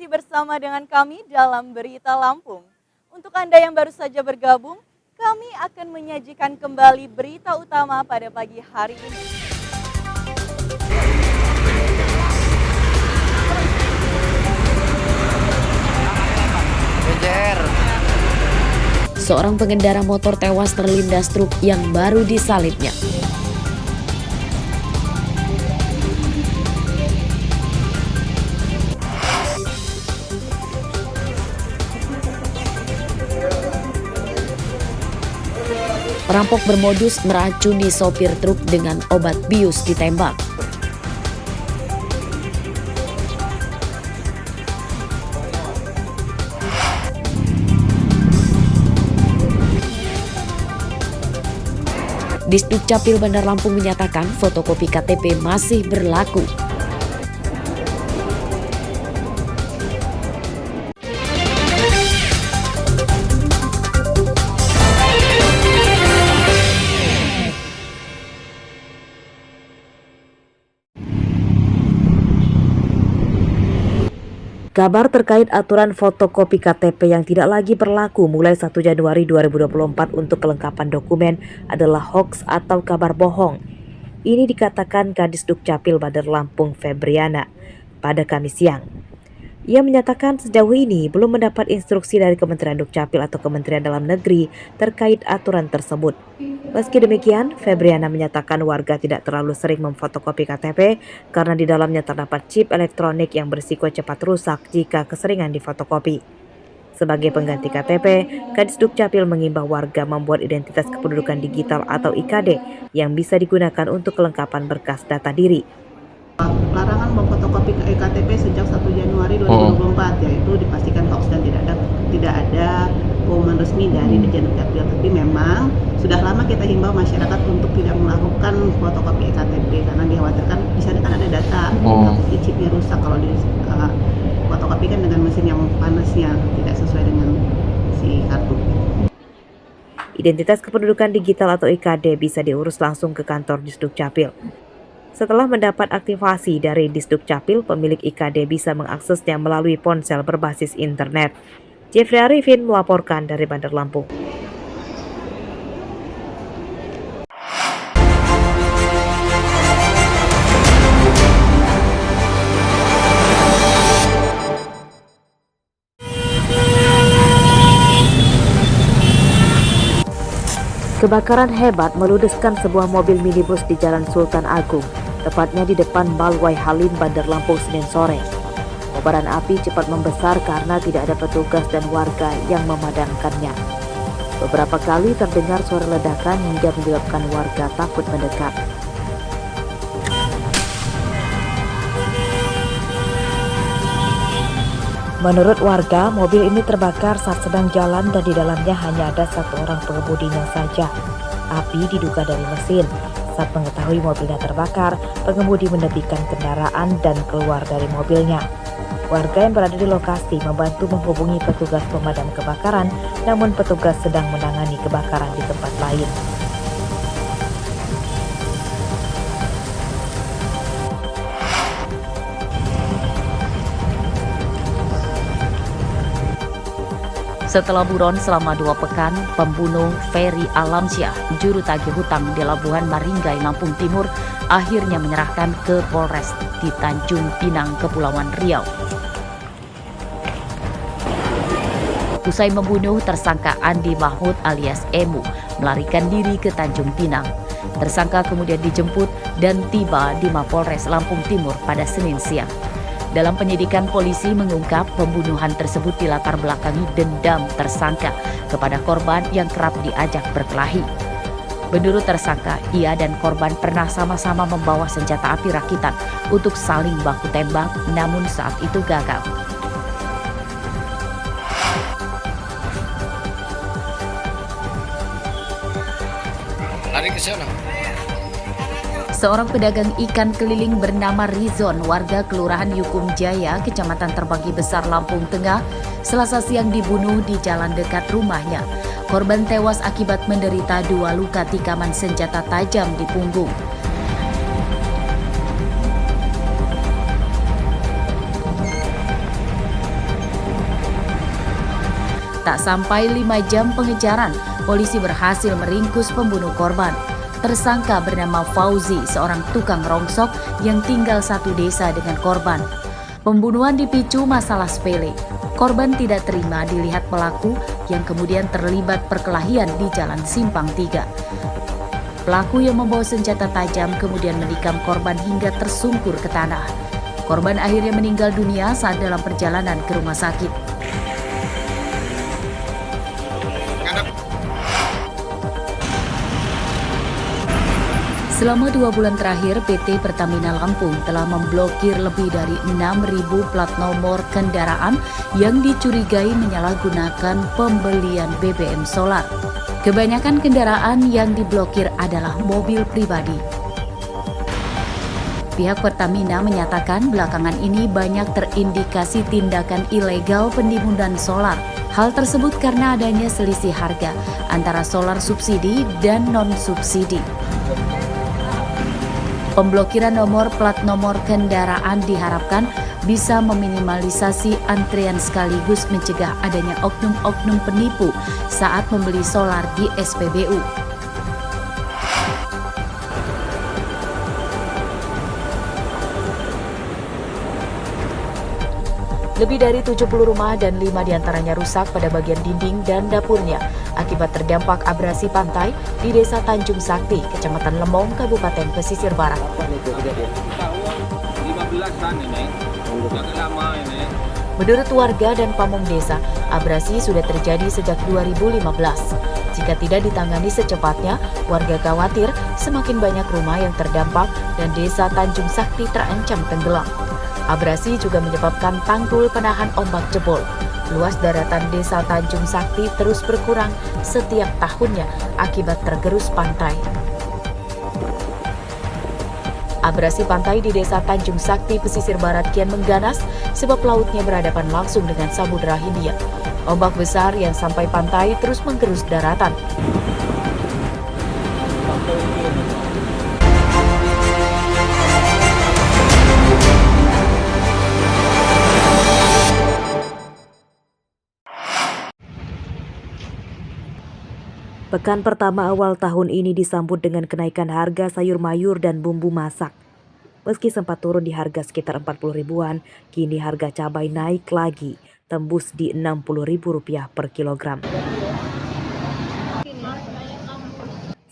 masih bersama dengan kami dalam Berita Lampung. Untuk Anda yang baru saja bergabung, kami akan menyajikan kembali berita utama pada pagi hari ini. Seorang pengendara motor tewas terlindas truk yang baru disalipnya. Perampok bermodus meracuni sopir truk dengan obat bius ditembak. Disduk Capil Bandar Lampung menyatakan fotokopi KTP masih berlaku. Kabar terkait aturan fotokopi KTP yang tidak lagi berlaku mulai 1 Januari 2024 untuk kelengkapan dokumen adalah hoaks atau kabar bohong. Ini dikatakan Kadis Dukcapil Bandar Lampung Febriana pada Kamis siang. Ia menyatakan sejauh ini belum mendapat instruksi dari Kementerian Dukcapil atau Kementerian Dalam Negeri terkait aturan tersebut. Meski demikian, Febriana menyatakan warga tidak terlalu sering memfotokopi KTP karena di dalamnya terdapat chip elektronik yang berisiko cepat rusak jika keseringan difotokopi. Sebagai pengganti KTP, Kadis Dukcapil mengimbau warga membuat identitas kependudukan digital atau IKD yang bisa digunakan untuk kelengkapan berkas data diri. Larangan memfotokopi KTP sejak 1 Januari 2024 yaitu dipastikan hoax dan tidak ada pengumuman resmi dari Dirjen Dukcapil. Tapi memang sudah lama kita himbau masyarakat untuk tidak melakukan fotokopi KTP karena dikhawatirkan di sana kan ada data, takutnya chipnya rusak kalau di fotokopi kan dengan mesin yang panasnya tidak sesuai dengan si kartu. Identitas kependudukan digital atau IKD bisa diurus langsung ke kantor Disduk Capil. Setelah mendapat aktivasi dari Disduk Capil, pemilik IKD bisa mengaksesnya melalui ponsel berbasis internet. Jeffrey Arifin melaporkan dari Bandar Lampung. Kebakaran hebat meludeskan sebuah mobil minibus di Jalan Sultan Agung, tepatnya di depan Balwai Halim, Bandar Lampung, Senin sore. Kobaran api cepat membesar karena tidak ada petugas dan warga yang memadamkannya. Beberapa kali terdengar suara ledakan hingga menyebabkan warga takut mendekat. Menurut warga, mobil ini terbakar saat sedang jalan dan di dalamnya hanya ada satu orang pengemudinya saja. Api diduga dari mesin. Saat mengetahui mobilnya terbakar, pengemudi menepikan kendaraan dan keluar dari mobilnya. Warga yang berada di lokasi membantu menghubungi petugas pemadam kebakaran, namun petugas sedang menangani kebakaran di tempat lain. Setelah buron selama 2 pekan, pembunuh Ferry Alamsyah, juru tagih hutang di Labuhan Maringgai, Lampung Timur, akhirnya menyerahkan ke Polres di Tanjung Pinang, Kepulauan Riau. Usai membunuh, tersangka Andi Mahmud alias Emu melarikan diri ke Tanjung Pinang. Tersangka kemudian dijemput dan tiba di Mapolres Lampung Timur pada Senin siang. Dalam penyidikan, polisi mengungkap pembunuhan tersebut dilatar belakangi dendam tersangka kepada korban yang kerap diajak berkelahi. Menurut tersangka, ia dan korban pernah sama-sama membawa senjata api rakitan untuk saling baku tembak, namun saat itu gagal. Lari ke sana. Seorang pedagang ikan keliling bernama Rizon, warga Kelurahan Yukum Jaya, Kecamatan Terbagi Besar, Lampung Tengah, Selasa siang dibunuh di jalan dekat rumahnya. Korban tewas akibat menderita 2 luka tikaman senjata tajam di punggung. Tak sampai 5 jam pengejaran, polisi berhasil meringkus pembunuh korban. Tersangka bernama Fauzi, seorang tukang rongsok yang tinggal satu desa dengan korban. Pembunuhan dipicu masalah sepele. Korban tidak terima dilihat pelaku yang kemudian terlibat perkelahian di Jalan Simpang 3. Pelaku yang membawa senjata tajam kemudian menikam korban hingga tersungkur ke tanah. Korban akhirnya meninggal dunia saat dalam perjalanan ke rumah sakit. Selama 2 bulan terakhir, PT Pertamina Lampung telah memblokir lebih dari 6.000 plat nomor kendaraan yang dicurigai menyalahgunakan pembelian BBM solar. Kebanyakan kendaraan yang diblokir adalah mobil pribadi. Pihak Pertamina menyatakan belakangan ini banyak terindikasi tindakan ilegal penimbunan solar. Hal tersebut karena adanya selisih harga antara solar subsidi dan non-subsidi. Pemblokiran nomor plat nomor kendaraan diharapkan bisa meminimalisasi antrian sekaligus mencegah adanya oknum-oknum penipu saat membeli solar di SPBU. Lebih dari 70 rumah dan 5 diantaranya rusak pada bagian dinding dan dapurnya akibat terdampak abrasi pantai di Desa Tanjung Sakti, Kecamatan Lemong, Kabupaten Pesisir Barat. Menurut warga dan pamong desa, abrasi sudah terjadi sejak 2015. Jika tidak ditangani secepatnya, warga khawatir semakin banyak rumah yang terdampak dan Desa Tanjung Sakti terancam tenggelam. Abrasi juga menyebabkan tanggul penahan ombak jebol. Luas daratan Desa Tanjung Sakti terus berkurang setiap tahunnya akibat tergerus pantai. Abrasi pantai di Desa Tanjung Sakti, Pesisir Barat kian mengganas sebab lautnya berhadapan langsung dengan Samudra Hindia. Ombak besar yang sampai pantai terus menggerus daratan. Pekan pertama awal tahun ini disambut dengan kenaikan harga sayur mayur dan bumbu masak. Meski sempat turun di harga sekitar 40 ribuan, kini harga cabai naik lagi, tembus di Rp60.000 per kilogram.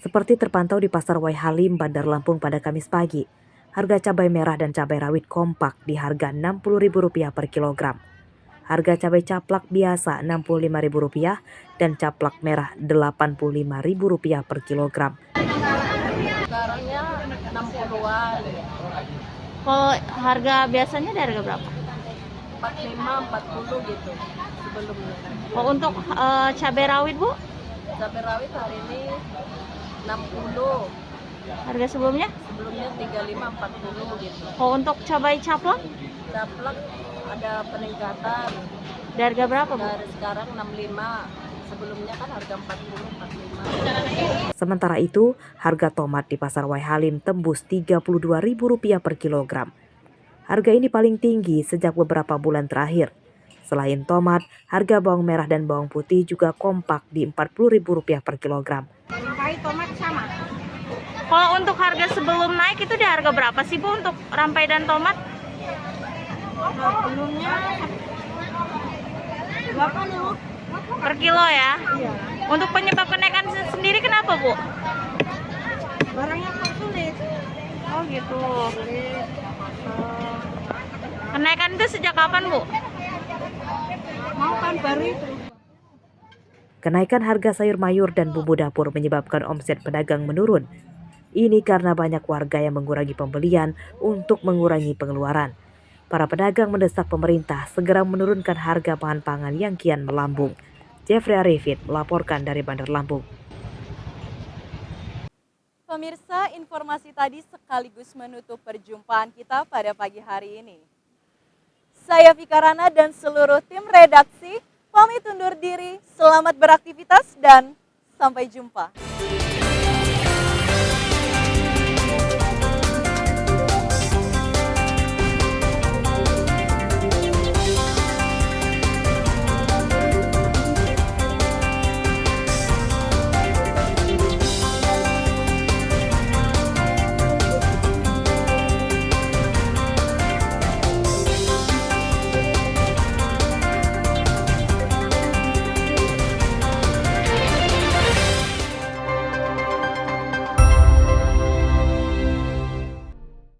Seperti terpantau di Pasar Waihalim, Bandar Lampung pada Kamis pagi, harga cabai merah dan cabai rawit kompak di harga Rp60.000 per kilogram. Harga cabai caplak biasa Rp65.000 dan caplak merah Rp85.000 per kilogram. Sekarangnya 60-an. Kalau harga biasanya dari harga berapa? 45, 40 gitu sebelumnya. Oh, untuk cabai rawit, Bu? Cabai rawit hari ini 60. Harga sebelumnya? Sebelumnya 35, 40 gitu. Oh, untuk cabai caplak? Caplak ada peningkatan. Dari harga berapa, Bu? Dari sekarang 65. Sebelumnya kan harga 40, 45. Sementara itu, harga tomat di Pasar Waihalim tembus Rp32.000 per kilogram. Harga ini paling tinggi sejak beberapa bulan terakhir. Selain tomat, harga bawang merah dan bawang putih juga kompak di Rp40.000 per kilogram. Tomat sama. Kalau untuk harga sebelum naik itu di harga berapa sih, Bu, untuk rampai dan tomat? Sebelumnya berapa nih, Bu? Per kilo ya? Iya. Untuk penyebab kenaikan sendiri kenapa, Bu? Barangnya kok sulit. Oh gitu. Kenaikan itu sejak kapan, Bu? Mau kan baru itu. Kenaikan harga sayur mayur dan bumbu dapur menyebabkan omset pedagang menurun. Ini karena banyak warga yang mengurangi pembelian untuk mengurangi pengeluaran. Para pedagang mendesak pemerintah segera menurunkan harga bahan pangan yang kian melambung. Jeffrey Arifin melaporkan dari Bandar Lampung. Pemirsa, informasi tadi sekaligus menutup perjumpaan kita pada pagi hari ini. Saya Vika Rana dan seluruh tim redaksi pamit undur diri. Selamat beraktivitas dan sampai jumpa.